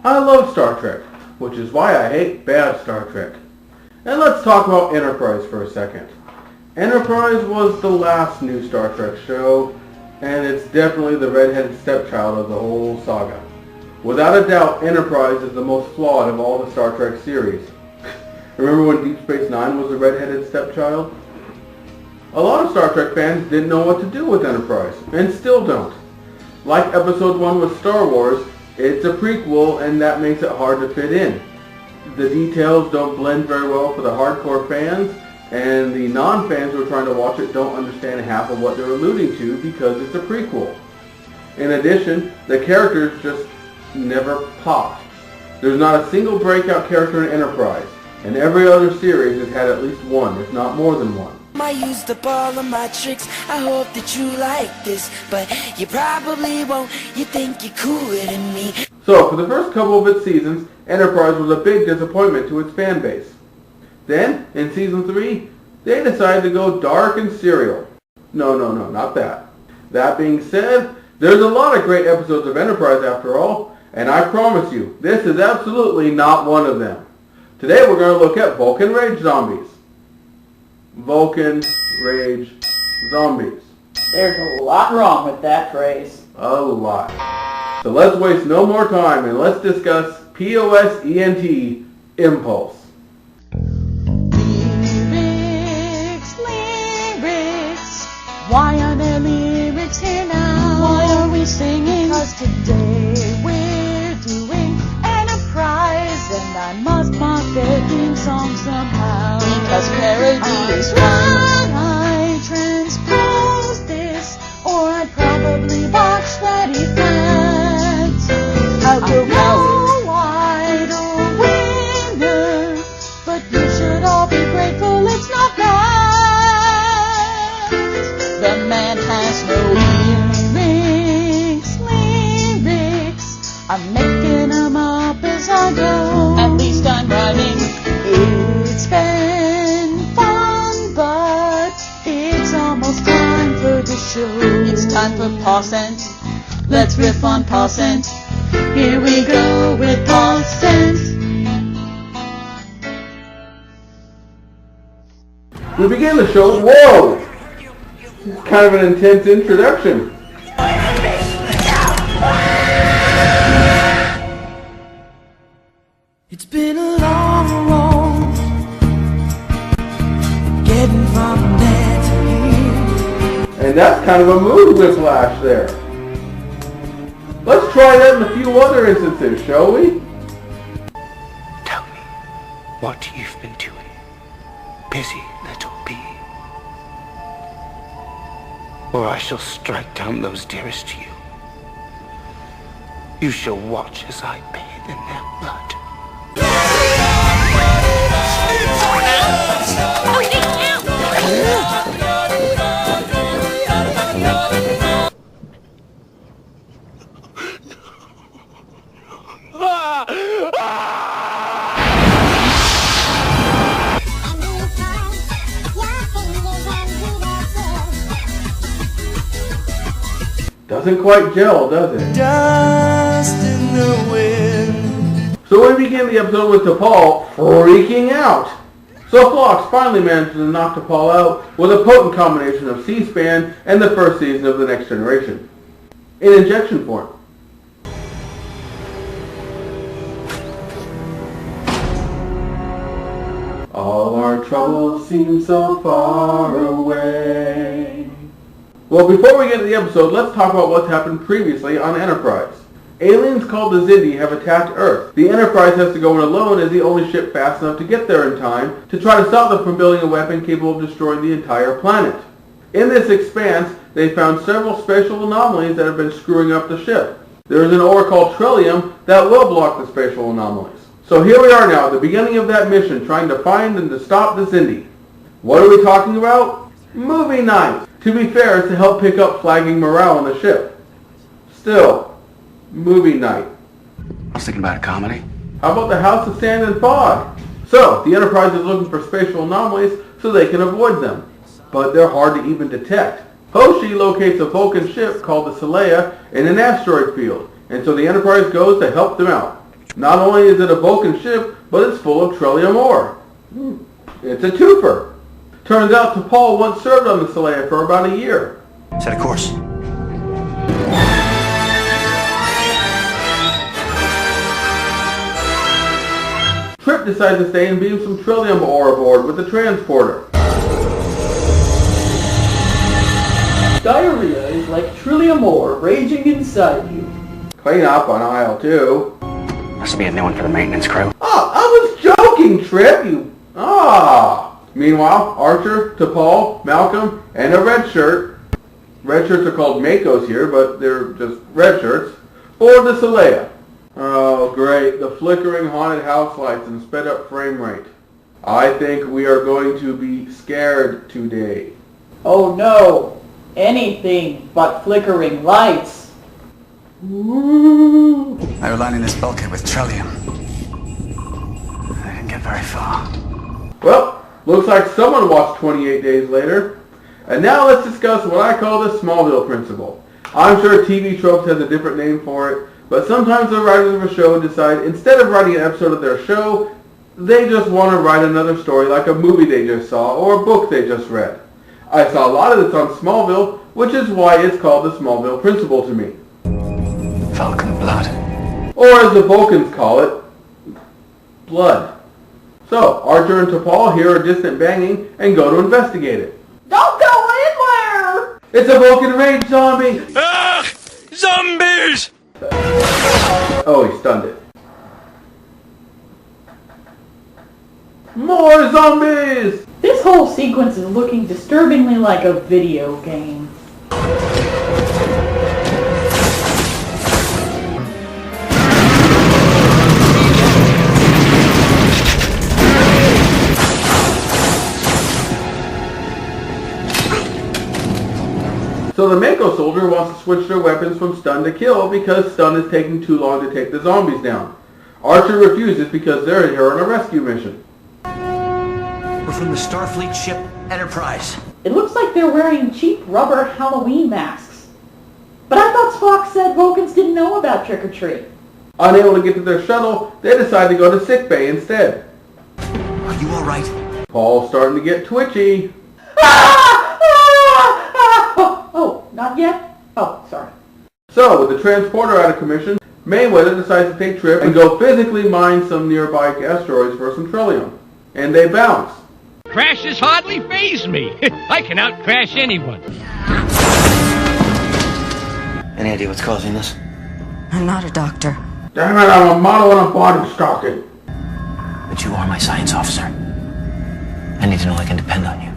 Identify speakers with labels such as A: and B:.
A: I love Star Trek, which is why I hate bad Star Trek. And let's talk about Enterprise for a second. Enterprise was the last new Star Trek show, and it's definitely the redheaded stepchild of the whole saga. Without a doubt, Enterprise is the most flawed of all the Star Trek series. Remember when Deep Space Nine was the redheaded stepchild? A lot of Star Trek fans didn't know what to do with Enterprise, and still don't. Like Episode 1 with Star Wars, it's a prequel, and that makes it hard to fit in. The details don't blend very well for the hardcore fans, and the non-fans who are trying to watch it don't understand half of what they're alluding to because it's a prequel. In addition, the characters just never popped. There's not a single breakout character in Enterprise, and every other series has had at least one, if not more than one.
B: I used up all of my tricks. I hope that you like this, but you probably won't. You think you're cooler than me.
A: So, for the first couple of its seasons, Enterprise was a big disappointment to its fan base. Then, in Season 3, they decided to go dark and serial. No, not that. That being said, there's a lot of great episodes of Enterprise after all, and I promise you, this is absolutely not one of them. Today we're going to look at Vulcan Rage Zombies. Vulcan Rage Zombies.
C: There's a lot wrong with that phrase.
A: A lot. So let's waste no more time and let's discuss POS ENT Impulse.
D: Lyrics. Why are there lyrics here now? Why are we singing? Because today we're doing Enterprise, and I must mark their theme song somehow. Because parody is right. I transpose this, or I'd probably botch that effect. I know I'd a winner, but you should all be grateful it's not that. The man has no lyrics. I'm making them up as I go. At least I'm writing. It's been fun, but it's almost time for the show. It's time for POS ENT. Let's riff on POS ENT. Here we go with POS ENT.
A: We begin the show. Whoa! It's kind of an intense introduction.
B: It's been a long road getting from there to here.
A: And that's kind of a mood whiplash there. Let's try that in a few other instances, shall we?
E: Tell me what you've been doing, busy little bee, or I shall strike down those dearest to you. You shall watch as I bathe in their blood.
A: Doesn't quite gel, does it?
B: Dust in the wind.
A: So we begin the episode with T'Pol freaking out. So Phlox finally manages to knock T'Pol out with a potent combination of C-SPAN and the first season of The Next Generation. In injection form. All our troubles seem so far away. Well, before we get to the episode, let's talk about what's happened previously on Enterprise. Aliens called the Xindi have attacked Earth. The Enterprise has to go in alone as the only ship fast enough to get there in time to try to stop them from building a weapon capable of destroying the entire planet. In this expanse, they found several spatial anomalies that have been screwing up the ship. There is an ore called Trillium that will block the spatial anomalies. So here we are now at the beginning of that mission, trying to find and to stop the Xindi. What are we talking about? Movie night! To be fair, it's to help pick up flagging morale on the ship. Still, movie night.
E: I was thinking about a comedy.
A: How about the House of Sand and Fog? So, the Enterprise is looking for spatial anomalies so they can avoid them. But they're hard to even detect. Hoshi locates a Vulcan ship called the Saleya in an asteroid field, and so the Enterprise goes to help them out. Not only is it a Vulcan ship, but it's full of Trillium ore. It's a twofer. Turns out T'Pol once served on the Saleya for about a year.
F: Set a course.
A: Trip decides to stay and beam some Trillium ore aboard with the transporter.
C: Diarrhea is like Trillium ore raging inside you.
A: Clean up on aisle 2.
F: Must be a new one for the maintenance crew.
A: Oh, I was joking, Trip, you... Meanwhile, Archer, T'Pol, Malcolm, and a red shirt. Red shirts are called Makos here, but they're just red shirts. Board the Saleya. Oh, great. The flickering haunted house lights and sped up frame rate. I think we are going to be scared today.
C: Oh no! Anything but flickering lights.
A: Ooh.
F: I was lining this bulkhead with Trillium. I didn't get very far.
A: Well, looks like someone watched 28 Days Later. And now let's discuss what I call the Smallville principle. I'm sure TV Tropes has a different name for it, but sometimes the writers of a show decide instead of writing an episode of their show, they just want to write another story like a movie they just saw or a book they just read. I saw a lot of this on Smallville, which is why it's called the Smallville principle to me.
F: Vulcan blood.
A: Or as the Vulcans call it, blood. So, Archer and T'Pol hear a distant banging and go to investigate it.
C: Don't go in there!
A: It's a Vulcan rage zombie!
E: Ah! Zombies!
A: Oh, he stunned it. More zombies!
C: This whole sequence is looking disturbingly like a video game.
A: So the Mako soldier wants to switch their weapons from stun to kill because stun is taking too long to take the zombies down. Archer refuses because they're here on a rescue mission.
F: We're from the Starfleet ship Enterprise.
C: It looks like they're wearing cheap rubber Halloween masks. But I thought Spock said Vulcans didn't know about trick-or-treat.
A: Unable to get to their shuttle, they decide to go to sickbay instead.
F: Are you alright?
A: Paul's starting to get twitchy.
C: Oh, not yet? Oh, sorry.
A: So, with the transporter out of commission, Mayweather decides to take Trip and go physically mine some nearby asteroids for some Trillium. And they bounce.
G: Crashes hardly faze me. I can out-crash anyone.
F: Any idea what's causing this?
D: I'm not a doctor.
A: Damn it, I'm a model and a body stocking.
F: But you are my science officer. I need to know I can depend on you.